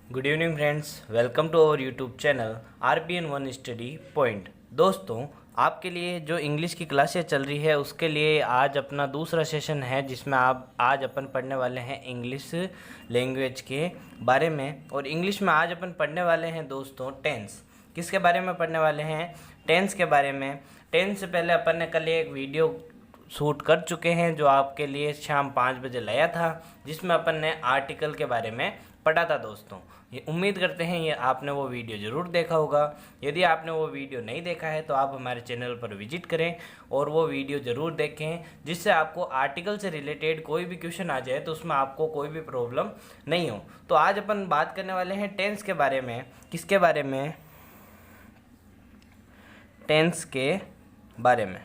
Good evening friends, welcome to our YouTube channel RPN 1 study point. दोस्तों, आपके लिए जो इंग्लिश की क्लासेस चल रही है उसके लिए आज अपना दूसरा सेशन है जिसमें आप आज अपन पढ़ने वाले हैं इंग्लिश लैंग्वेज के बारे में। और इंग्लिश में आज अपन पढ़ने वाले हैं दोस्तों टेंस। किसके बारे में पढ़ने वाले हैं? टेंस के बारे में। टेंस से पहले अपन ने कल एक वीडियो शूट कर चुके हैं जो आपके लिए शाम 5 बजे लाया था, जिसमें अपन ने आर्टिकल के बारे में पढ़ा था। दोस्तों, ये उम्मीद करते हैं ये आपने वो वीडियो ज़रूर देखा होगा। यदि आपने वो वीडियो नहीं देखा है तो आप हमारे चैनल पर विजिट करें और वो वीडियो ज़रूर देखें, जिससे आपको आर्टिकल से रिलेटेड कोई भी क्वेश्चन आ जाए तो उसमें आपको कोई भी प्रॉब्लम नहीं हो। तो आज अपन बात करने वाले हैं टेंस के बारे में। किसके बारे में? टेंस के बारे में।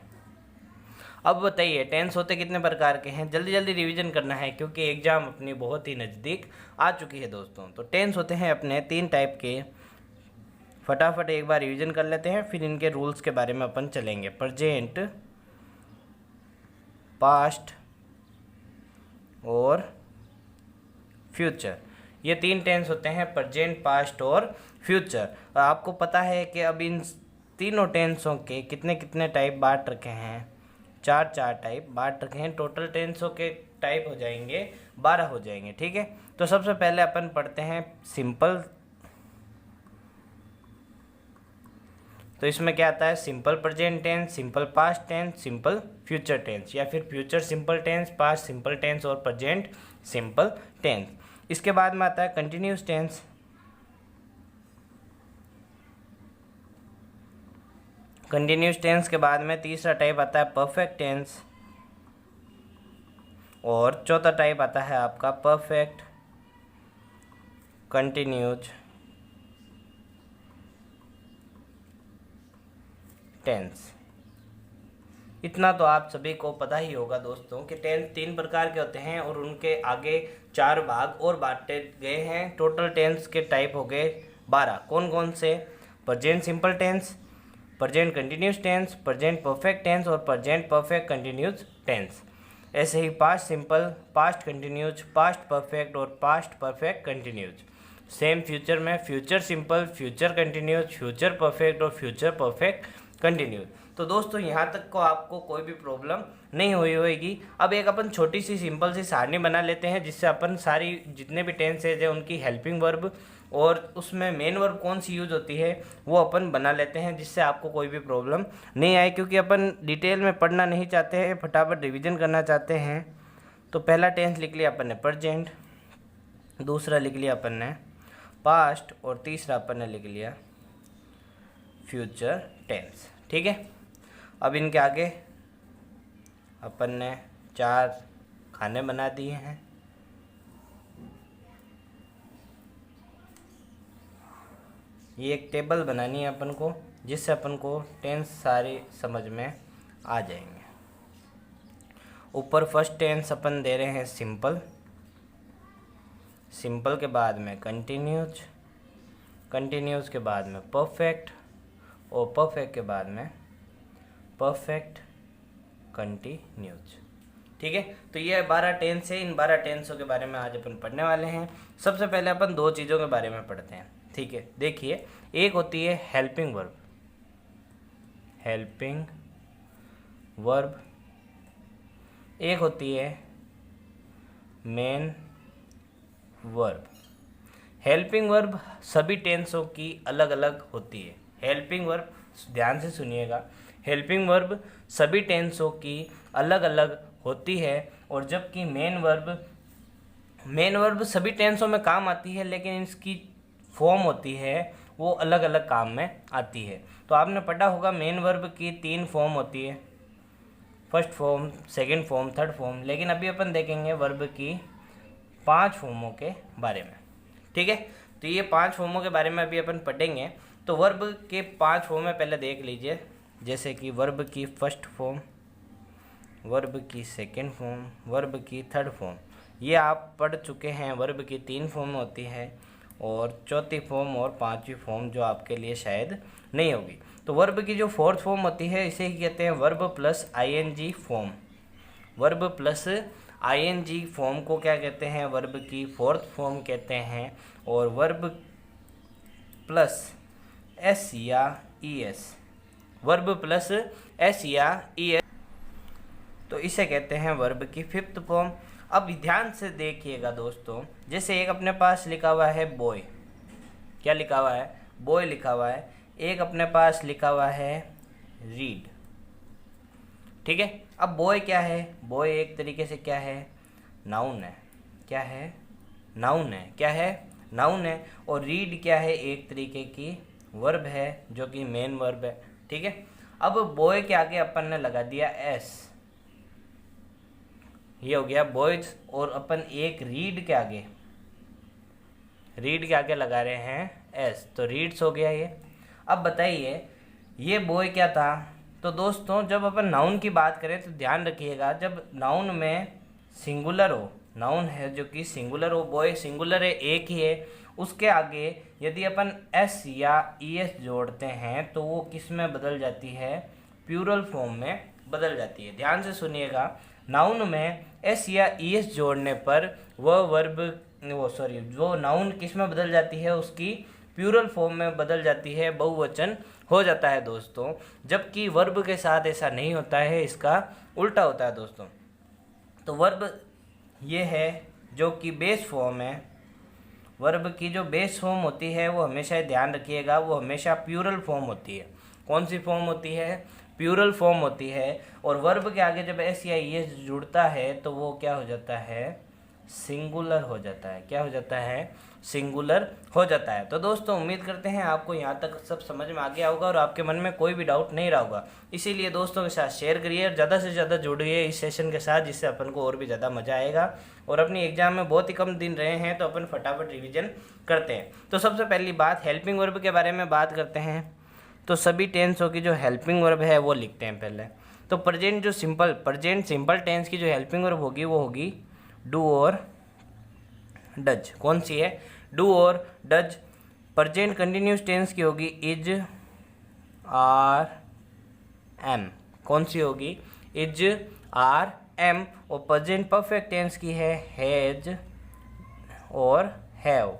अब बताइए, टेंस होते कितने प्रकार के हैं? जल्दी जल्दी रिवीजन करना है क्योंकि एग्जाम अपनी बहुत ही नज़दीक आ चुकी है दोस्तों। तो टेंस होते हैं अपने 3 टाइप के। फटाफट एक बार रिवीजन कर लेते हैं, फिर इनके रूल्स के बारे में अपन चलेंगे। प्रेजेंट, पास्ट और फ्यूचर, ये 3 टेंस होते हैं, प्रेजेंट, पास्ट और फ्यूचर। आपको पता है कि अब इन तीनों टेंसों के कितने कितने टाइप बांट रखे हैं? 4 टाइप बांट रखे हैं। टोटल टेंसों के टाइप हो जाएंगे 12 हो जाएंगे। ठीक है, तो सबसे पहले अपन पढ़ते हैं सिंपल। तो इसमें क्या आता है? Simple present tense, simple past tense, simple future tense, या फिर future simple tense, past simple tense और प्रेजेंट सिंपल टेंस। इसके बाद में आता है कंटिन्यूस टेंस। कंटिन्यूस टेंस के बाद में तीसरा टाइप आता है परफेक्ट टेंस, और चौथा टाइप आता है आपका परफेक्ट कंटिन्यूज टेंस। इतना तो आप सभी को पता ही होगा दोस्तों कि टेंस 3 प्रकार के होते हैं और उनके आगे 4 भाग और बांटे गए हैं। टोटल टेंस के टाइप हो गए 12। कौन कौन से? Present simple tense, present continuous tense, present perfect tense और प्रेजेंट परफेक्ट कंटिन्यूस टेंस। ऐसे ही past simple, past continuous, past perfect और past perfect continuous. Same future में future simple, future continuous, future perfect और फ्यूचर परफेक्ट कंटिन्यूज। तो दोस्तों, यहाँ तक को आपको कोई भी प्रॉब्लम नहीं हुई होगी। अब एक अपन छोटी सी सिंपल सी सारणी बना लेते हैं जिससे अपन सारी जितने भी टेंसेज है उनकी हेल्पिंग वर्ब और उसमें मेन वर्ब कौन सी यूज होती है वो अपन बना लेते हैं, जिससे आपको कोई भी प्रॉब्लम नहीं आए। क्योंकि अपन डिटेल में पढ़ना नहीं चाहते हैं, फटाफट रिवीजन करना चाहते हैं। तो पहला टेंस लिख लिया अपन ने प्रेजेंट, दूसरा लिख लिया अपन ने पास्ट और तीसरा अपन ने लिख लिया फ्यूचर टेंस। ठीक है, अब इनके आगे अपन ने 4 खाने बना दिए हैं। ये एक टेबल बनानी है अपन को, जिससे अपन को टेंस सारी समझ में आ जाएंगे। ऊपर फर्स्ट टेंस अपन दे रहे हैं सिंपल, सिंपल के बाद में कंटिन्यूज, कंटिन्यूज के बाद में परफेक्ट और परफेक्ट के बाद में परफेक्ट कंटिन्यूज। ठीक है, तो ये 12 टेंस है। इन 12 टेंसों के बारे में आज अपन पढ़ने वाले हैं। सबसे पहले अपन 2 चीज़ों के बारे में पढ़ते हैं। ठीक है, देखिए, एक होती है हेल्पिंग वर्ब, हेल्पिंग वर्ब, एक होती है मेन वर्ब। हेल्पिंग वर्ब सभी टेंसों की अलग अलग होती है। हेल्पिंग वर्ब, ध्यान से सुनिएगा, हेल्पिंग वर्ब सभी टेंसों की अलग अलग होती है। और जबकि मेन वर्ब सभी टेंसों में काम आती है, लेकिन इसकी फॉर्म होती है वो अलग अलग काम में आती है। तो आपने पढ़ा होगा मेन वर्ब की 3 फॉर्म होती है, first form, second form, third form. लेकिन अभी अपन देखेंगे वर्ब की 5 फॉर्मों के बारे में। ठीक है, तो ये 5 फॉर्मों के बारे में अभी अपन पढ़ेंगे। तो वर्ब के 5 फॉर्म में पहले देख लीजिए, जैसे कि वर्ब की फर्स्ट फॉर्म, वर्ब की सेकंड फॉर्म, वर्ब की थर्ड फॉर्म। ये आप पढ़ चुके हैं। वर्ब की 3 फॉर्म होती है और चौथी फॉर्म और 5वीं फॉर्म जो आपके लिए शायद नहीं होगी। तो वर्ब की जो 4th फॉर्म होती है इसे ही कहते हैं verb plus ING form, verb plus ING form को क्या कहते हैं, वर्ब की फोर्थ फॉर्म कहते हैं। और वर्ब प्लस एस या E S, verb plus S या ई एस, तो इसे कहते हैं वर्ब की फिफ्थ फॉर्म। अब ध्यान से देखिएगा दोस्तों, जैसे एक अपने पास लिखा हुआ है बॉय, क्या लिखा हुआ है, बॉय लिखा हुआ है। एक अपने पास लिखा हुआ है रीड, ठीक है। अब बॉय क्या है, बॉय एक तरीके से क्या है, नाउन है, क्या है, नाउन है, क्या है, नाउन है। और रीड क्या है, एक तरीके की वर्ब है जो कि मेन वर्ब है, ठीक है। अब बॉय के आगे अपन ने लगा दिया एस, ये हो गया बॉयज। और अपन एक रीड के आगे, रीड के आगे लगा रहे हैं एस, तो रीड्स हो गया ये। अब बताइए ये बॉय क्या था। तो दोस्तों जब अपन नाउन की बात करें तो ध्यान रखिएगा, जब नाउन में सिंगुलर हो, नाउन है जो कि सिंगुलर हो, बॉय सिंगुलर है, एक ही है, उसके आगे यदि अपन एस या ई एस जोड़ते हैं तो वो किस में बदल जाती है, प्लूरल फॉर्म में बदल जाती है। ध्यान से सुनिएगा, नाउन में एस या ई एस जोड़ने पर वह वर्ब वो नाउन किस में बदल जाती है, उसकी प्लूरल फॉर्म में बदल जाती है, बहुवचन हो जाता है दोस्तों। जबकि वर्ब के साथ ऐसा नहीं होता है, इसका उल्टा होता है दोस्तों। तो वर्ब ये है जो कि बेस फॉर्म है, वर्ब की जो बेस फॉर्म होती है वो हमेशा ध्यान रखिएगा, वो हमेशा प्लूरल फॉर्म होती है। कौन सी फॉर्म होती है, प्लूरल फॉर्म होती है। और वर्ब के आगे जब एस या ई एस जुड़ता है तो वो क्या हो जाता है, सिंगुलर हो जाता है, क्या हो जाता है, सिंगुलर हो जाता है। तो दोस्तों उम्मीद करते हैं आपको यहाँ तक सब समझ में आ गया होगा और आपके मन में कोई भी डाउट नहीं रहा होगा। इसीलिए दोस्तों के साथ शेयर करिए और ज़्यादा से ज़्यादा जुड़िए इस सेशन के साथ, जिससे अपन को और भी ज़्यादा मज़ा आएगा। और अपनी एग्जाम में बहुत ही कम दिन रहे हैं तो अपन फटाफट रिविजन करते हैं। तो सबसे पहली बात हेल्पिंग वर्ब के बारे में बात करते हैं। तो सभी टेंसों की जो हेल्पिंग वर्ब है वो लिखते हैं पहले। तो प्रेजेंट सिंपल टेंस की जो हेल्पिंग वर्ब होगी वो होगी डू और डज। कौन सी है, डू और डज। प्रेजेंट कंटिन्यूस टेंस की होगी इज, आर, एम। कौन सी होगी, इज, आर, एम। और प्रेजेंट परफेक्ट टेंस की है हैज और हैव।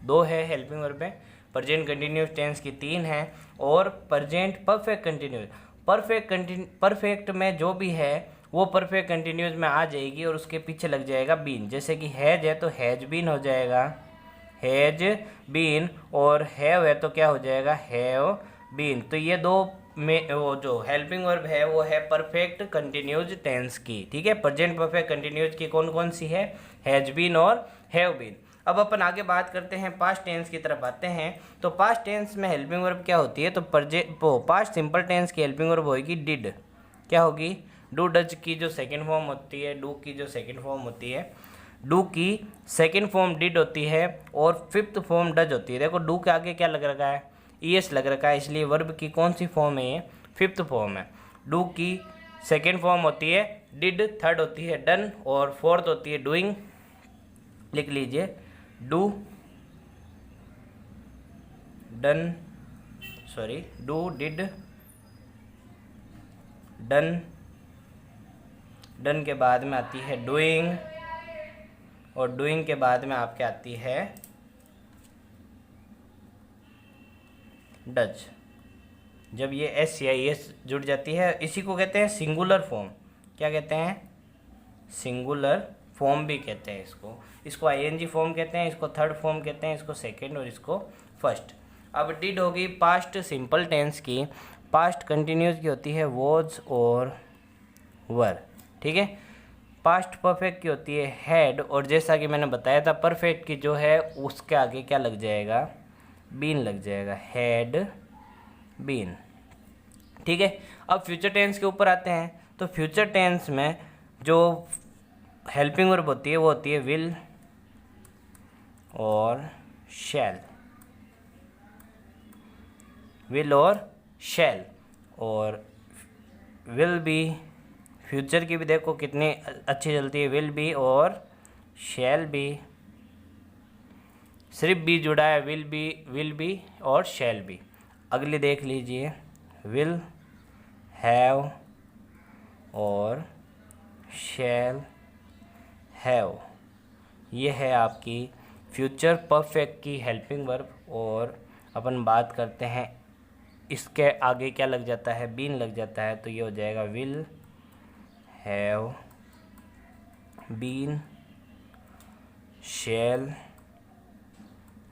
दो है हेल्पिंग वर्ब में। प्रेजेंट कंटिन्यूस टेंस की 3 है और प्रेजेंट परफेक्ट कंटिन्यूस, परफेक्ट में जो भी है वो परफेक्ट कंटिन्यूस में आ जाएगी और उसके पीछे लग जाएगा बीन। जैसे कि हैज है तो हैज बीन हो जाएगा, हैज बीन। और हैव है तो क्या हो जाएगा, हैव बीन। तो ये दो में वो जो हेल्पिंग वर्ब है वो है परफेक्ट कंटिन्यूज टेंस की, ठीक है। प्रेजेंट परफेक्ट कंटिन्यूज की कौन कौन सी है, हैज बीन और हैव बीन। अब अपन आगे बात करते हैं पास्ट टेंस की तरफ आते हैं। तो पास्ट टेंस में हेल्पिंग वर्ब क्या होती है, तो पास्ट सिंपल टेंस की हेल्पिंग वर्ब होगी डिड। क्या होगी, डू। डज की जो सेकंड फॉर्म होती है, डू की जो सेकंड फॉर्म होती है, डू की सेकंड फॉर्म डिड होती है और फिफ्थ फॉर्म डज होती है। देखो डू के आगे क्या लग रखा है, ई एस लग रखा है, इसलिए वर्ब की कौन सी फॉर्म है, ये फिफ्थ फॉर्म है। डू की सेकंड फॉर्म होती है डिड, थर्ड होती है डन और फोर्थ होती है डूइंग। लिख लीजिए, do, done, do, did, done. Done के बाद में आती है डूइंग और डूइंग के बाद में आपके आती है डज। जब ये एस या एस जुड़ जाती है, इसी को कहते हैं सिंगुलर फॉर्म। क्या कहते हैं, सिंगुलर फॉर्म भी कहते हैं इसको आईएनजी फॉर्म कहते हैं, इसको थर्ड फॉर्म कहते हैं, इसको सेकंड और इसको फर्स्ट। अब डिड होगी पास्ट सिंपल टेंस की, पास्ट कंटिन्यूस की होती है वॉज और वर, ठीक है। पास्ट परफेक्ट की होती है हैड और जैसा कि मैंने बताया था परफेक्ट की जो है उसके आगे क्या लग जाएगा, बीन लग जाएगा, हैड बीन, ठीक है। अब फ्यूचर टेंस के ऊपर आते हैं। तो फ्यूचर टेंस में जो हेल्पिंग वर्ब होती है वो होती है विल और शैल, विल और शैल। और विल बी, फ्यूचर की भी देखो कितनी अच्छी चलती है, विल बी और शैल बी। सिर्फ बी जुड़ा है, विल बी और शैल बी। अगली देख लीजिए, विल, हैव और शैल हैव। ये है आपकी फ्यूचर परफेक्ट की हेल्पिंग वर्ब। और अपन बात करते हैं इसके आगे क्या लग जाता है, बीन लग जाता है, तो ये हो जाएगा will have been, shall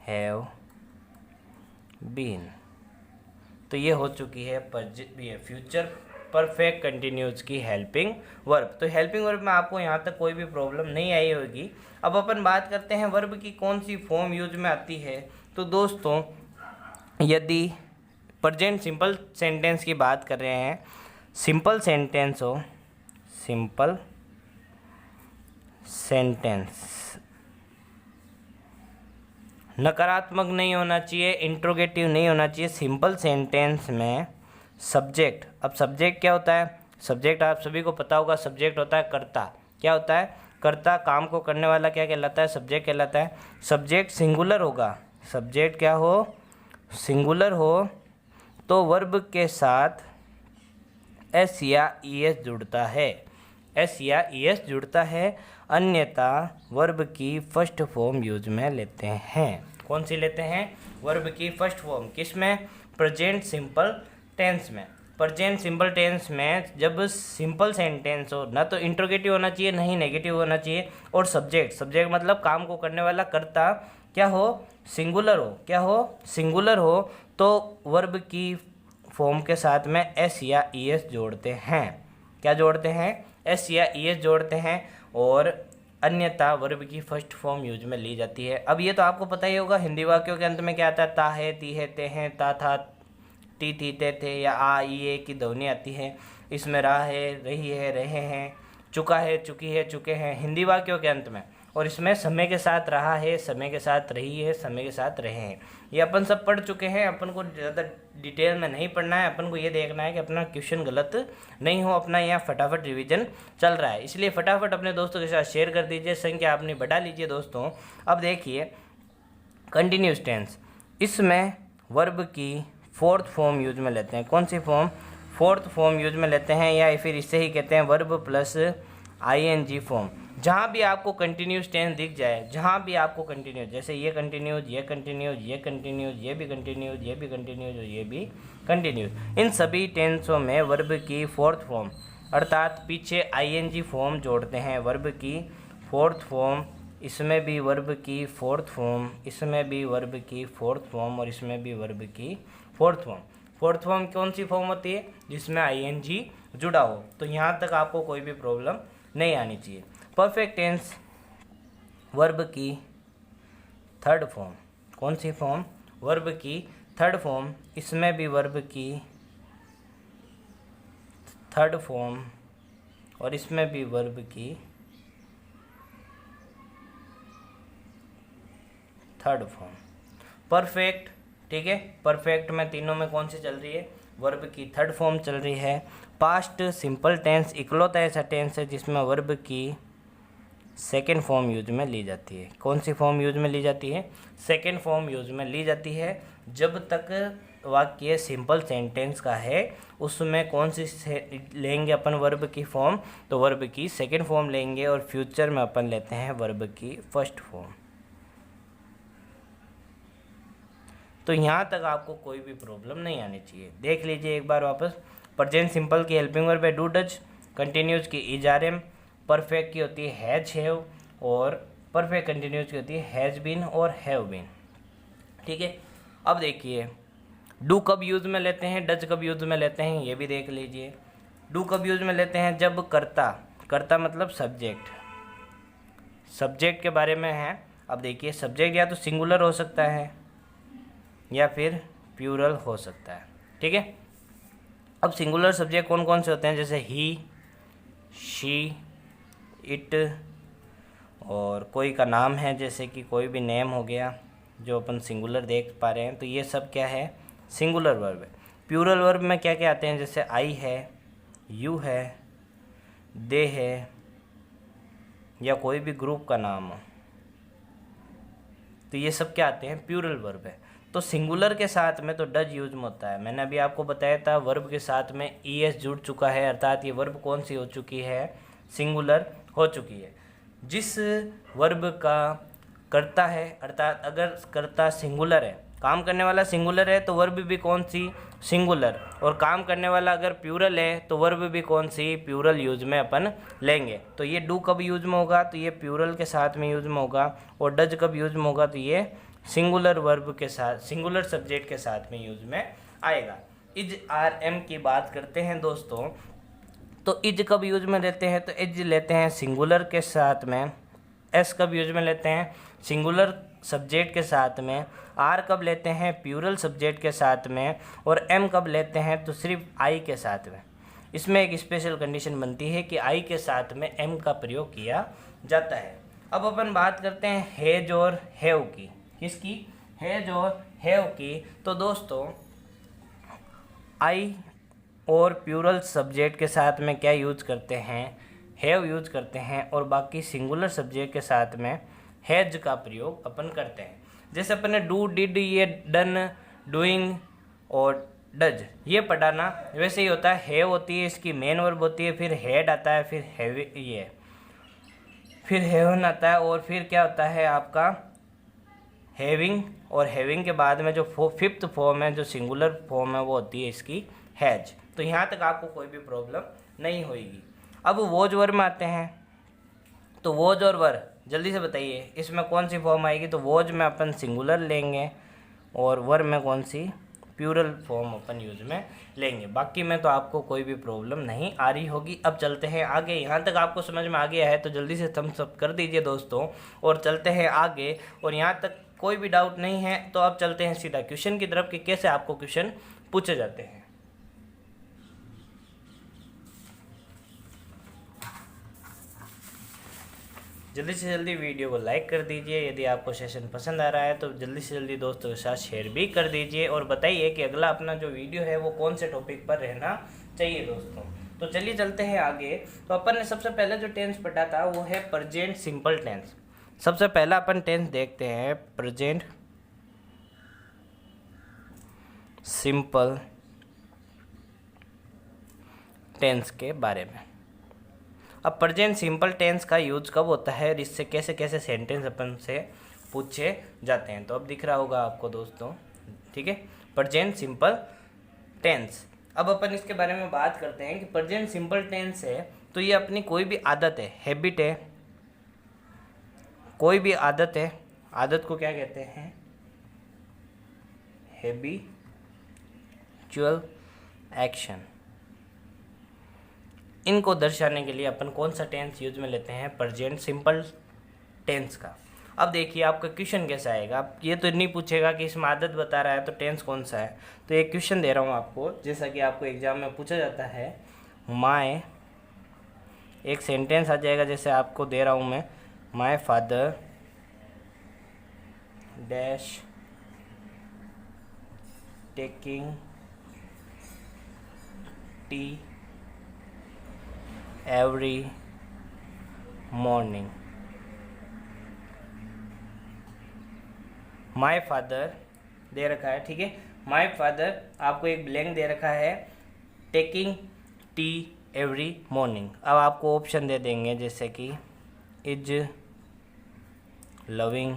have been. तो ये हो चुकी है फ्यूचर परफेक्ट कंटिन्यूस की हेल्पिंग वर्ब। तो हेल्पिंग वर्ब में आपको यहाँ तक कोई भी प्रॉब्लम नहीं आई होगी। अब अपन बात करते हैं वर्ब की कौन सी फॉर्म यूज में आती है। तो दोस्तों यदि प्रेजेंट सिंपल सेंटेंस की बात कर रहे हैं, सिंपल सेंटेंस हो, सिंपल सेंटेंस नकारात्मक नहीं होना चाहिए, इंट्रोगेटिव नहीं होना चाहिए। सिंपल सेंटेंस में सब्जेक्ट, अब सब्जेक्ट क्या होता है, सब्जेक्ट आप सभी को पता होगा, सब्जेक्ट होता है कर्ता। क्या होता है, कर्ता, काम को करने वाला क्या कहलाता है, सब्जेक्ट कहलाता है। सब्जेक्ट सिंगुलर होगा, सब्जेक्ट क्या हो, सिंगुलर हो, तो वर्ब के साथ एस या ई एस जुड़ता है, एस या ई एस जुड़ता है, अन्यथा वर्ब की फर्स्ट फॉर्म यूज में लेते हैं। कौन सी लेते हैं, वर्ब की फर्स्ट फॉर्म, किस में, प्रेजेंट सिंपल टेंस में। प्रेजेंट सिंपल टेंस में जब सिंपल सेंटेंस हो, ना तो इंट्रोगेटिव होना चाहिए, ना ही नेगेटिव होना चाहिए, और सब्जेक्ट, सब्जेक्ट मतलब काम को करने वाला कर्ता क्या हो, सिंगुलर हो, क्या हो, सिंगुलर हो, तो वर्ब की फॉर्म के साथ में एस या ई एस जोड़ते हैं। क्या जोड़ते हैं, एस या ई एस जोड़ते हैं, और अन्यथा वर्ब की फर्स्ट फॉर्म यूज में ली जाती है। अब ये तो आपको पता ही होगा, हिंदी वाक्यों के अंत में क्या आता है, ता है, ती है, ते हैं, ता था, ती थी, ते थे, या आ ई ए की ध्वनि आती है। इसमें रहा है, रही है, रहे हैं, चुका है, चुकी है, चुके हैं, हिंदी वाक्यों के अंत में। और इसमें समय के साथ रहा है, समय के साथ रही है, समय के साथ रहे हैं। ये अपन सब पढ़ चुके हैं, अपन को ज़्यादा डिटेल में नहीं पढ़ना है, अपन को ये देखना है कि अपना क्वेश्चन गलत नहीं हो, अपना यहाँ फटाफट रिवीजन चल रहा है। इसलिए फटाफट अपने दोस्तों के साथ शेयर कर दीजिए, संख्या अपनी बढ़ा लीजिए दोस्तों। अब देखिए कंटिन्यूस टेंस, इसमें वर्ब की फोर्थ फॉर्म यूज में लेते हैं। कौन सी फॉर्म, फोर्थ फॉर्म यूज में लेते हैं, या फिर इससे ही कहते हैं वर्ब प्लस आईएनजी फॉर्म। जहाँ भी आपको कंटिन्यूस टेंस दिख जाए, जहाँ भी आपको कंटिन्यूस, जैसे ये कंटिन्यूस, ये कंटिन्यूस, ये कंटिन्यूस, ये भी कंटिन्यूस, ये भी कंटिन्यूस और ये भी कंटिन्यूस, इन सभी टेंसों में वर्ब की फोर्थ फॉर्म अर्थात पीछे आईएनजी फॉर्म जोड़ते हैं। वर्ब की फोर्थ फॉर्म, इसमें भी वर्ब की फोर्थ फॉर्म, इसमें भी वर्ब की फोर्थ फॉर्म, और इसमें भी वर्ब की फोर्थ फॉर्म। फोर्थ फॉर्म कौन सी फॉर्म होती है, जिसमें आईएनजी जुड़ा हो। तो यहाँ तक आपको कोई भी प्रॉब्लम नहीं आनी चाहिए। परफेक्ट टेंस, वर्ब की थर्ड फॉर्म, कौन सी फॉर्म, वर्ब की थर्ड फॉर्म, इसमें भी वर्ब की थर्ड फॉर्म, और इसमें भी वर्ब की थर्ड फॉर्म। परफेक्ट, ठीक है, परफेक्ट में तीनों में कौन सी चल रही है, वर्ब की थर्ड फॉर्म चल रही है। पास्ट सिंपल टेंस इकलौता ऐसा टेंस है जिसमें वर्ब की सेकेंड फॉर्म यूज में ली जाती है। कौन सी फॉर्म यूज में ली जाती है, सेकेंड फॉर्म यूज में ली जाती है। जब तक वाक्य सिंपल सेंटेंस का है, उसमें कौन सी लेंगे अपन वर्ब की फॉर्म, तो वर्ब की सेकेंड फॉर्म लेंगे, और फ्यूचर में अपन लेते हैं वर्ब की फर्स्ट फॉर्म। तो यहाँ तक आपको कोई भी प्रॉब्लम नहीं आनी चाहिए। देख लीजिए एक बार वापस, प्रेजेंट सिंपल की हेल्पिंग वर्ब है डू डज, कंटिन्यूस की इज आर एम, परफेक्ट की होती है हैज हैव, और परफेक्ट कंटिन्यूस की होती है हैज बीन और हैव बीन। ठीक है, अब देखिए डू कब यूज में लेते हैं, डज कब यूज में लेते हैं, ये भी देख लीजिए। डू कब यूज में लेते हैं, जब कर्ता, कर्ता मतलब सब्जेक्ट, सब्जेक्ट के बारे में है। अब देखिए सब्जेक्ट या तो सिंगुलर हो सकता है या फिर प्लूरल हो सकता है। ठीक है, अब सिंगुलर सब्जेक्ट कौन कौन से होते हैं, जैसे ही, शी, इट, और कोई का नाम है, जैसे कि कोई भी नेम हो गया जो अपन सिंगुलर देख पा रहे हैं, तो ये सब क्या है, सिंगुलर वर्ब है। प्लूरल वर्ब में क्या क्या आते हैं, जैसे आई है, यू है, दे है, या कोई भी ग्रुप का नाम हो, तो ये सब क्या आते हैं, प्लूरल वर्ब है। तो सिंगुलर के साथ में तो डज यूज में होता है। मैंने अभी आपको बताया था वर्ब के साथ में ई एस जुड़ चुका है, अर्थात ये वर्ब कौन सी हो चुकी है, सिंगुलर हो चुकी है। जिस वर्ब का करता है, अर्थात अगर कर्ता सिंगुलर है, काम करने वाला सिंगुलर है तो वर्ब भी कौन सी, सिंगुलर, और काम करने वाला अगर प्यूरल है तो वर्ब भी कौन सी, प्यूरल यूज में अपन लेंगे। तो ये डू कब यूज में होगा, तो ये प्यूरल के साथ में यूज में होगा, और डज कब यूज में होगा, तो ये सिंगुलर वर्ब के साथ, सिंगुलर सब्जेक्ट के साथ में यूज में आएगा। इज आर एम की बात करते हैं दोस्तों, तो इज कब यूज में लेते हैं, तो इज लेते हैं सिंगुलर के साथ में, एस कब यूज में लेते हैं, सिंगुलर सब्जेक्ट के साथ में, आर कब लेते हैं, प्यूरल सब्जेक्ट के साथ में, और एम कब लेते हैं, तो सिर्फ आई के साथ में। इसमें एक स्पेशल कंडीशन बनती है कि आई के साथ में एम का प्रयोग किया जाता है। अब अपन बात करते हैं हैज और हैव की, किसकी, हैज और हैव की। तो दोस्तों आई और प्यूरल सब्जेक्ट के साथ में क्या यूज करते हैं, हैव यूज करते हैं, और बाकी सिंगुलर सब्जेक्ट के साथ में हैज का प्रयोग अपन करते हैं। जैसे अपन ने डू, डिड, ये डन, डूइंग और डज ये पढ़ा ना, वैसे ही होता है। हैव होती है इसकी मेन वर्ब होती है, फिर हैड आता है, फिर हैव, ये फिर हैवन आता है, और फिर क्या होता है आपका हैविंग, और हैविंग के बाद में जो फिफ्थ फॉर्म है, जो सिंगुलर फॉर्म है, वो होती है इसकी हैज। तो यहाँ तक आपको कोई भी प्रॉब्लम नहीं होगी। अब वोज वर्ब में आते हैं, तो वोज और वर जल्दी से बताइए इसमें कौन सी फॉर्म आएगी, तो वोज में अपन सिंगुलर लेंगे, और वर में कौन सी, प्यूरल फॉर्म अपन यूज में लेंगे। बाकी में तो आपको कोई भी प्रॉब्लम नहीं आ रही होगी। अब चलते हैं आगे। यहाँ तक आपको समझ में आ गया है तो जल्दी से थम्स अप कर दीजिए दोस्तों, और चलते हैं आगे। और यहाँ तक कोई भी डाउट नहीं है तो अब चलते हैं सीधा क्वेश्चन की तरफ कि कैसे आपको क्वेश्चन पूछे जाते हैं। जल्दी से जल्दी वीडियो को लाइक कर दीजिए। यदि आपको सेशन पसंद आ रहा है तो जल्दी से जल्दी दोस्तों के साथ शेयर भी कर दीजिए, और बताइए कि अगला अपना जो वीडियो है वो कौन से टॉपिक पर रहना चाहिए दोस्तों। तो चलिए चलते हैं आगे। तो अपन ने सबसे पहले जो टेंस पढ़ा था वो है प्रेजेंट सिंपल टेंस। सबसे पहला अपन टेंस देखते हैं प्रेजेंट सिंपल टेंस के बारे में। अब प्रेजेंट सिंपल टेंस का यूज कब होता है और इससे कैसे कैसे सेंटेंस अपन से पूछे जाते हैं, तो अब दिख रहा होगा आपको दोस्तों, ठीक है। प्रेजेंट सिंपल टेंस, अब अपन इसके बारे में बात करते हैं कि प्रेजेंट सिंपल टेंस है तो ये अपनी कोई भी आदत है, हैबिट है, कोई भी आदत है, आदत को क्या कहते हैं, हैबिचुअल एक्शन। इनको दर्शाने के लिए अपन कौन सा टेंस यूज में लेते हैं, प्रेजेंट सिंपल टेंस का। अब देखिए आपका क्वेश्चन कैसा आएगा। आप ये तो नहीं पूछेगा कि इसमें आदत बता रहा है तो टेंस कौन सा है। तो एक क्वेश्चन दे रहा हूँ आपको, जैसा कि आपको एग्जाम में पूछा जाता है। माय, एक सेंटेंस आ जाएगा जैसे आपको दे रहा हूँ मैं, my father dash taking tea every morning. My father they रखा है, ठीक है। माय फादर आपको एक ब्लैंक दे रखा है, टेकिंग टी एवरी मॉर्निंग। अब आपको ऑप्शन दे देंगे जैसे कि इज लविंग,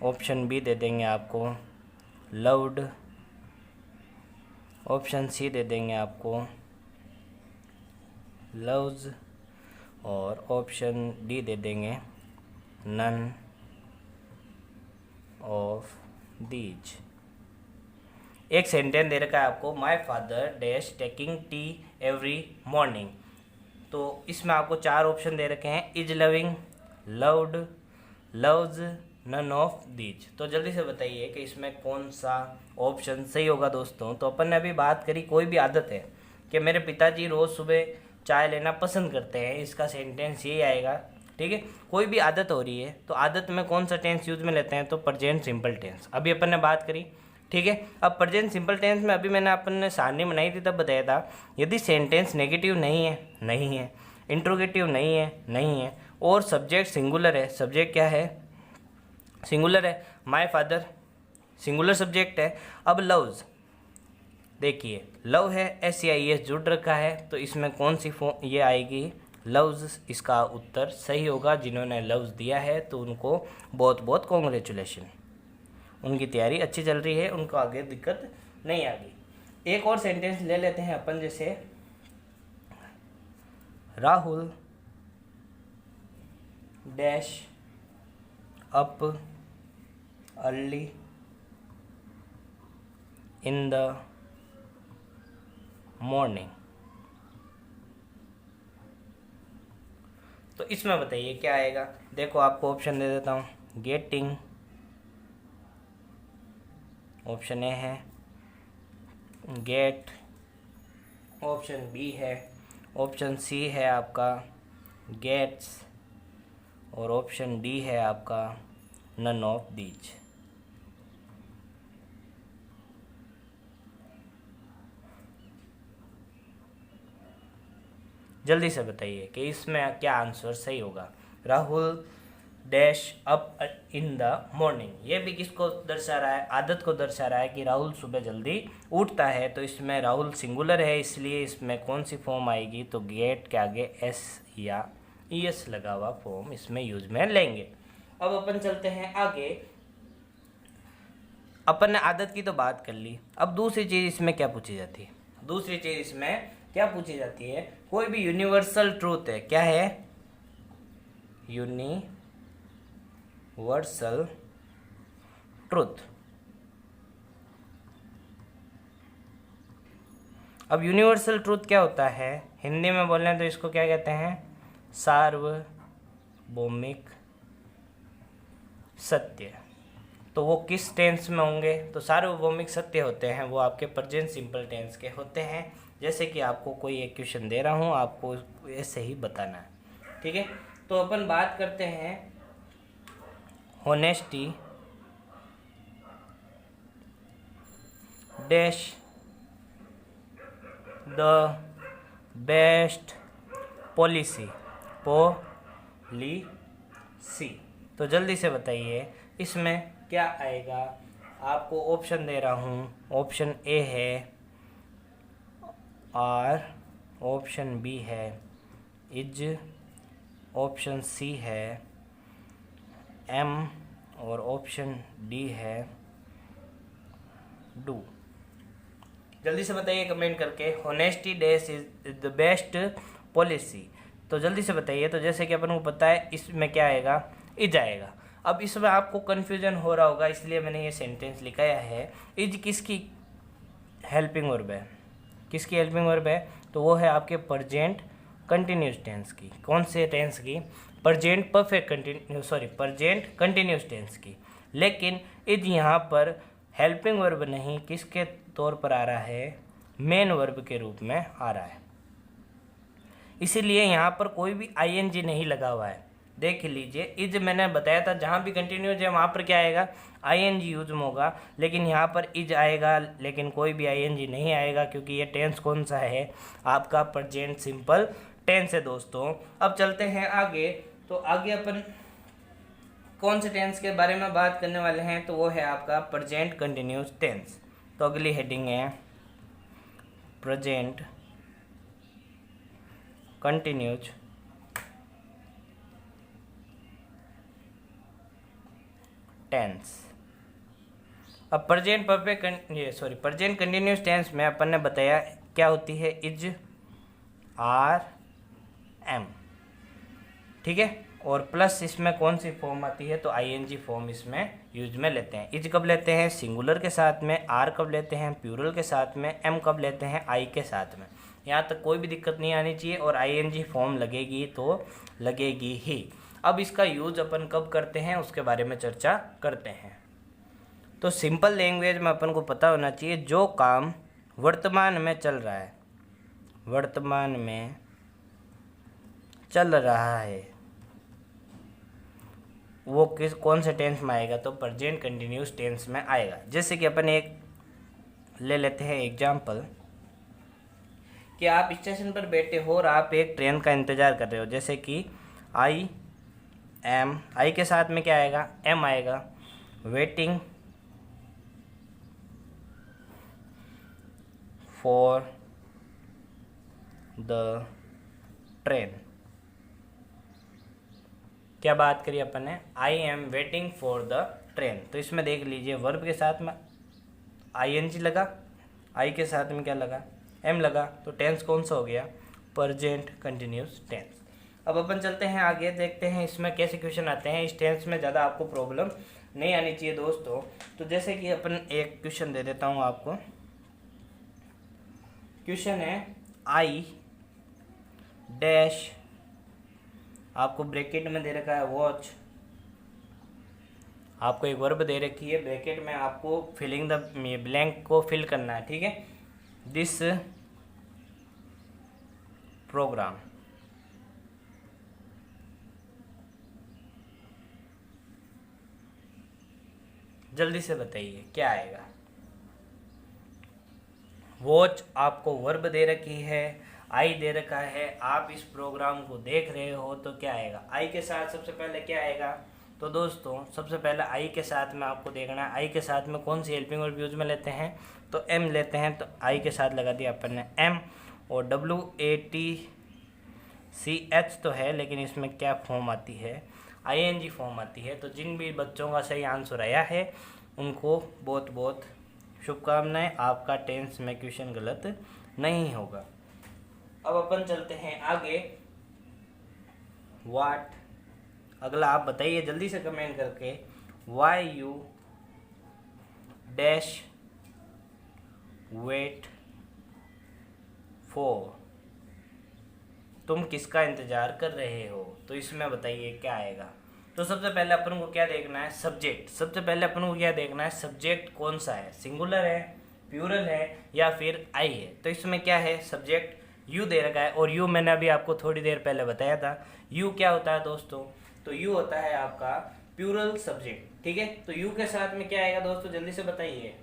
ऑप्शन बी दे देंगे आपको लव्ड, ऑप्शन सी दे देंगे आपको लव्स, और ऑप्शन डी दे देंगे नन ऑफ दीज। एक सेंटेंस दे रखा है आपको, my father dash taking tea every morning. तो इसमें आपको चार ऑप्शन दे रखे हैं, is loving, loved, loves, none of these. तो जल्दी से बताइए कि इसमें कौन सा ऑप्शन सही होगा दोस्तों। तो अपन ने अभी बात करी कोई भी आदत है कि मेरे पिताजी रोज़ सुबह चाय लेना पसंद करते हैं, इसका सेंटेंस यही आएगा, ठीक है। कोई भी आदत हो रही है तो आदत में कौन सा टेंस यूज में लेते हैं, तो प्रेजेंट सिंपल टेंस। अभी अपन ने बात करी, ठीक है। अब प्रेजेंट सिंपल टेंस में अभी मैंने अपन ने सारणी बनाई थी तब बताया था, यदि सेंटेंस नेगेटिव नहीं है, नहीं है, इंट्रोगेटिव नहीं है, नहीं है, और सब्जेक्ट सिंगुलर है, सब्जेक्ट क्या है, सिंगुलर है, माय फादर सिंगुलर सब्जेक्ट है। अब लव्स देखिए, लव है, SEIS जुड़ रखा है, तो इसमें कौन सी फॉर्म ये आएगी, लव्स इसका उत्तर सही होगा। जिन्होंने लव्स दिया है तो उनको बहुत बहुत कॉन्ग्रेचुलेशन, उनकी तैयारी अच्छी चल रही है, उनको आगे दिक्कत नहीं आ गई। एक और सेंटेंस ले लेते हैं अपन, जैसे Rahul dash up early in the morning. तो इसमें बताइए क्या आएगा। देखो आपको ऑप्शन दे देता हूँ। गेटिंग ऑप्शन ए है, गेट ऑप्शन बी है, ऑप्शन सी है आपका गेट्स, और ऑप्शन डी है आपका नन ऑफ दीज। जल्दी से बताइए कि इसमें क्या आंसर सही होगा। Rahul dash up in the morning, ये भी किसको दर्शा रहा है, आदत को दर्शा रहा है कि राहुल सुबह जल्दी उठता है। तो इसमें राहुल सिंगुलर है, इसलिए इसमें कौन सी फॉर्म आएगी, तो गेट के आगे एस या ईएस लगा हुआ फॉर्म इसमें यूज में लेंगे। अब अपन चलते हैं आगे। अपन ने आदत की तो बात कर ली, अब दूसरी चीज़ इसमें क्या पूछी जाती है। दूसरी चीज़ इसमें क्या पूछी जाती है, कोई भी यूनिवर्सल ट्रूथ है, क्या है, यूनिवर्सल ट्रूथ। अब यूनिवर्सल ट्रूथ क्या होता है, हिंदी में बोलें तो इसको क्या कहते हैं, सार्वभौमिक सत्य। तो वो किस टेंस में होंगे, तो सार्वभौमिक सत्य होते हैं वो आपके प्रेजेंट सिंपल टेंस के होते हैं। जैसे कि आपको कोई एक क्वेश्चन दे रहा हूँ, आपको ऐसे ही बताना है, ठीक है। तो अपन बात करते हैं honesty dash the best policy तो जल्दी से बताइए इसमें क्या आएगा। आपको ऑप्शन दे रहा हूँ, ऑप्शन ए है आर, ऑप्शन बी है इज, ऑप्शन सी है एम, और ऑप्शन डी है डू। जल्दी से बताइए कमेंट करके, honesty dash is the best policy. तो जल्दी से बताइए। तो जैसे कि अपन को पता है इसमें क्या आएगा, इज आएगा। अब इसमें आपको कन्फ्यूजन हो रहा होगा, इसलिए मैंने ये सेंटेंस लिखाया है। इज किसकी हेल्पिंग वर्ब है, किसकी हेल्पिंग वर्ब है, तो वो है आपके प्रेजेंट कंटिन्यूस टेंस की। कौन से टेंस की, present perfect present continuous tense की। लेकिन इज यहाँ पर हेल्पिंग वर्ब नहीं, किसके तौर पर आ रहा है, मेन वर्ब के रूप में आ रहा है। इसीलिए यहाँ पर कोई भी आईएनजी नहीं लगा हुआ है। देख लीजिए, इज मैंने बताया था जहाँ भी कंटिन्यूस है वहाँ पर क्या आएगा, आईएनजी यूज होगा। लेकिन यहाँ पर इज आएगा, लेकिन कोई भी आईएनजी नहीं आएगा, क्योंकि ये टेंस कौन सा है, आपका प्रेजेंट सिंपल टेंस है दोस्तों। अब चलते हैं आगे। तो आगे अपन कौन से टेंस के बारे में बात करने वाले हैं, तो वो है आपका प्रेजेंट कंटिन्यूस टेंस। तो अगली हेडिंग है प्रेजेंट कंटिन्यूस टेंस। अब प्रेजेंट प्रेजेंट कंटिन्यूस टेंस में अपन ने बताया क्या होती है, इज आर एम, ठीक है। और प्लस इसमें कौन सी फॉर्म आती है, तो आईएनजी फॉर्म इसमें यूज में लेते हैं। इज कब लेते हैं, सिंगुलर के साथ में, आर कब लेते हैं, प्लूरल के साथ में, एम कब लेते हैं, आई के साथ में। यहाँ तक कोई भी दिक्कत नहीं आनी चाहिए, और आईएनजी फॉर्म लगेगी तो लगेगी ही। अब इसका यूज अपन कब करते हैं उसके बारे में चर्चा करते हैं। तो सिंपल लैंग्वेज में अपन को पता होना चाहिए, जो काम वर्तमान में चल रहा है, वर्तमान में चल रहा है, वो कौन से टेंस में आएगा, तो प्रेजेंट कंटिन्यूस टेंस में आएगा। जैसे कि अपन एक ले लेते हैं एग्जाम्पल, कि आप स्टेशन पर बैठे हो और आप एक ट्रेन का इंतज़ार कर रहे हो। जैसे कि आई के साथ में क्या आएगा, एम आएगा, वेटिंग फॉर द ट्रेन, क्या बात करी अपन ने, I am waiting for the train. तो इसमें देख लीजिए वर्ब के साथ में ING लगा, आई के साथ में क्या लगा, एम लगा, तो टेंस कौन सा हो गया, प्रेजेंट कंटिन्यूस टेंस। अब अपन चलते हैं आगे, देखते हैं इसमें कैसे क्वेश्चन आते हैं। इस टेंस में ज़्यादा आपको प्रॉब्लम नहीं आनी चाहिए दोस्तों। तो जैसे कि अपन एक क्वेश्चन दे देता हूँ आपको। क्वेश्चन है आई डैश, आपको ब्रैकेट में दे रखा है वॉच, आपको एक वर्ब दे रखी है ब्रैकेट में, आपको फिलिंग द ब्लैंक को फिल करना है, ठीक है। दिस प्रोग्राम, जल्दी से बताइए क्या आएगा। वॉच आपको वर्ब दे रखी है, आई दे रखा है, आप इस प्रोग्राम को देख रहे हो, तो क्या आएगा, आई के साथ सबसे पहले क्या आएगा। तो दोस्तों सबसे पहले आई के साथ में आपको देखना है, आई के साथ में कौन सी हेल्पिंग वर्ब यूज में लेते हैं, तो एम लेते हैं। तो आई के साथ लगा दिया अपन ने एम, और WATCH तो है, लेकिन इसमें क्या फॉर्म आती है, ING फॉर्म आती है। तो जिन भी बच्चों का सही आंसर आया है उनको बहुत बहुत शुभकामनाएं, आपका टेंस में क्वेश्चन गलत नहीं होगा। अब अपन चलते हैं आगे। व्हाट, अगला आप बताइए जल्दी से कमेंट करके, why you dash wait for, तुम किसका इंतजार कर रहे हो। तो इसमें बताइए क्या आएगा। तो सबसे पहले अपन को क्या देखना है, सब्जेक्ट। सबसे पहले अपन को क्या देखना है, सब्जेक्ट कौन सा है, सिंगुलर है, प्लूरल है, या फिर आई है। तो इसमें क्या है, सब्जेक्ट यू दे रखा है, और यू मैंने अभी आपको थोड़ी देर पहले बताया था। यू क्या होता है दोस्तों, तो यू होता है आपका प्लूरल सब्जेक्ट, ठीक है। तो यू के साथ में क्या आएगा दोस्तों, जल्दी से बताइए,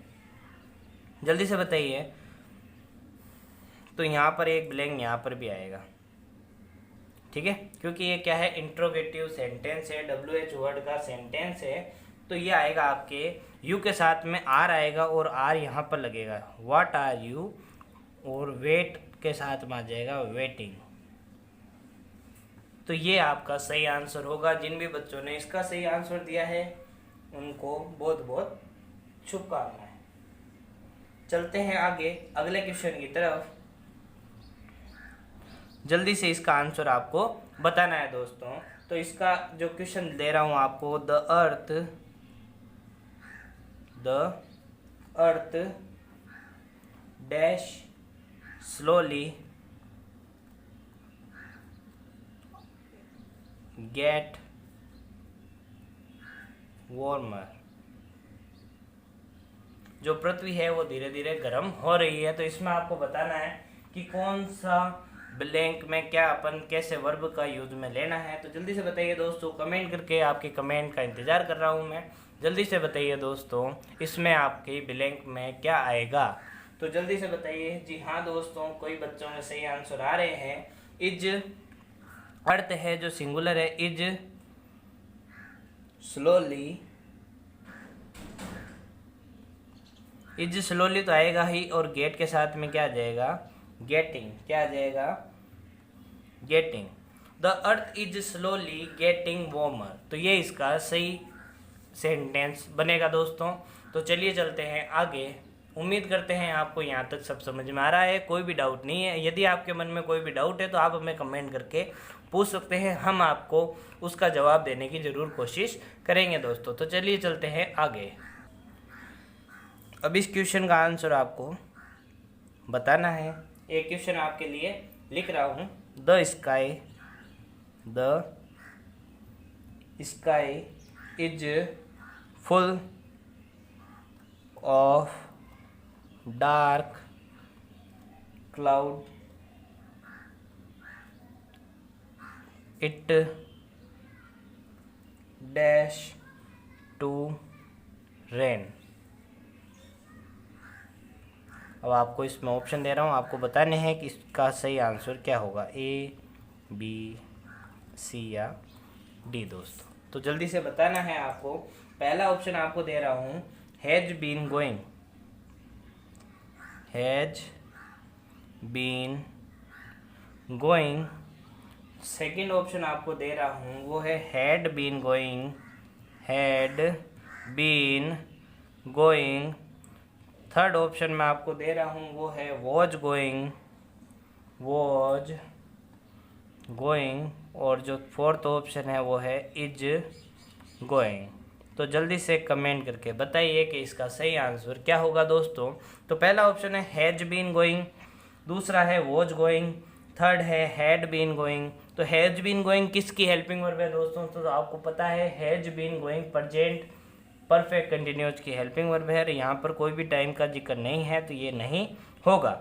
जल्दी से बताइए। तो यहाँ पर एक ब्लैंक यहाँ पर भी आएगा, ठीक है, क्योंकि ये क्या है, इंट्रोगेटिव सेंटेंस है, WH वर्ड का सेंटेंस है। तो ये आएगा आपके यू के साथ में आर आएगा, और आर यहाँ पर लगेगा, व्हाट आर यू, और वेट के साथ में आ जाएगा वेटिंग। तो ये आपका सही आंसर होगा। जिन भी बच्चों ने इसका सही आंसर दिया है उनको बहुत बहुत शुभकामनाएं। चलते हैं आगे अगले क्वेश्चन की तरफ। जल्दी से इसका आंसर आपको बताना है दोस्तों। तो इसका जो क्वेश्चन दे रहा हूं आपको, the earth dash slowly get warmer, जो पृथ्वी है वो धीरे धीरे गर्म हो रही है। तो इसमें आपको बताना है कि कौन सा ब्लैंक में क्या अपन कैसे वर्ब का यूज में लेना है। तो जल्दी से बताइए दोस्तों, कमेंट करके, आपके कमेंट का इंतजार कर रहा हूँ मैं। जल्दी से बताइए दोस्तों, इसमें आपके ब्लैंक में क्या आएगा। तो जल्दी से बताइए। जी हाँ दोस्तों, कोई बच्चों में सही आंसर आ रहे हैं। इज अर्थ है जो सिंगुलर है, इज स्लोली तो आएगा ही, और गेट के साथ में क्या आ जाएगा, गेटिंग, क्या आ जाएगा, getting. The earth is slowly getting warmer, तो ये इसका सही सेंटेंस बनेगा दोस्तों। तो चलिए चलते हैं आगे। उम्मीद करते हैं आपको यहाँ तक सब समझ में आ रहा है, कोई भी डाउट नहीं है। यदि आपके मन में कोई भी डाउट है तो आप हमें कमेंट करके पूछ सकते हैं, हम आपको उसका जवाब देने की ज़रूर कोशिश करेंगे दोस्तों। तो चलिए चलते हैं आगे। अब इस क्वेश्चन का आंसर आपको बताना है। एक क्वेश्चन आपके लिए लिख रहा हूँ। The sky is full of dark cloud, it dash to rain. अब आपको इसमें ऑप्शन दे रहा हूँ, आपको बताने हैं कि इसका सही आंसर क्या होगा, A, B, C या D दोस्तों। तो जल्दी से बताना है आपको। पहला ऑप्शन आपको दे रहा हूँ, has been going second option आपको दे रहा हूँ वो है had been going, had been going. Third option मैं आपको दे रहा हूँ वो है वॉज गोइंग, वॉज गोइंग। और जो फोर्थ ऑप्शन है वो है इज गोइंग। तो जल्दी से कमेंट करके बताइए कि इसका सही आंसर क्या होगा दोस्तों। तो पहला ऑप्शन है हैज बीन गोइंग, दूसरा है वॉज गोइंग, थर्ड है हैड बीन गोइंग। तो हैज बीन गोइंग किसकी हेल्पिंग वर्ब है दोस्तों? तो आपको पता है has been going present perfect continuous की हेल्पिंग वर्ब है। यहाँ पर कोई भी टाइम का जिक्र नहीं है तो ये नहीं होगा।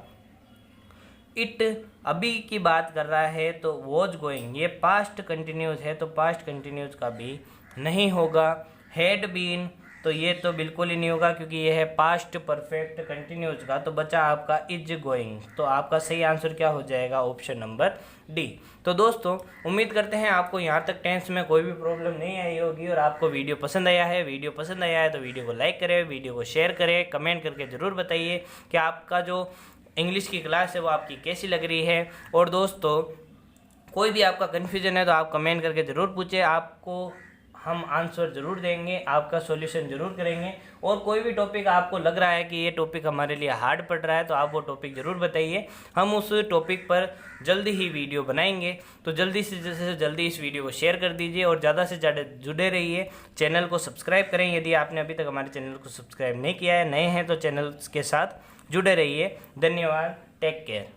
इट अभी की बात कर रहा है तो वॉज गोइंग ये पास्ट कंटिन्यूज है तो पास्ट कंटिन्यूज का भी नहीं होगा। हैड बीन तो ये तो बिल्कुल ही नहीं होगा क्योंकि ये है पास्ट परफेक्ट कंटिन्यूज का। तो बचा आपका इज गोइंग। तो आपका सही आंसर क्या हो जाएगा? Option number D. तो दोस्तों उम्मीद करते हैं आपको यहाँ तक टेंस में कोई भी प्रॉब्लम नहीं आई होगी और आपको वीडियो पसंद आया है। वीडियो पसंद आया है तो वीडियो को लाइक करें, वीडियो को शेयर करें, कमेंट करके ज़रूर बताइए कि आपका जो इंग्लिश की क्लास है वो आपकी कैसी लग रही है। और दोस्तों कोई भी आपका कन्फ्यूजन है तो आप कमेंट करके ज़रूर पूछे, आपको हम आंसर ज़रूर देंगे, आपका सॉल्यूशन ज़रूर करेंगे। और कोई भी टॉपिक आपको लग रहा है कि ये टॉपिक हमारे लिए हार्ड पड़ रहा है तो आप वो टॉपिक ज़रूर बताइए, हम उस टॉपिक पर जल्दी ही वीडियो बनाएंगे। तो जल्दी से जल्दी इस वीडियो को शेयर कर दीजिए और ज़्यादा से ज़्यादा जुड़े रहिए। चैनल को सब्सक्राइब करें यदि आपने अभी तक हमारे चैनल को सब्सक्राइब नहीं किया है, नए हैं तो चैनल के साथ जुड़े रहिए। धन्यवाद, टेक केयर।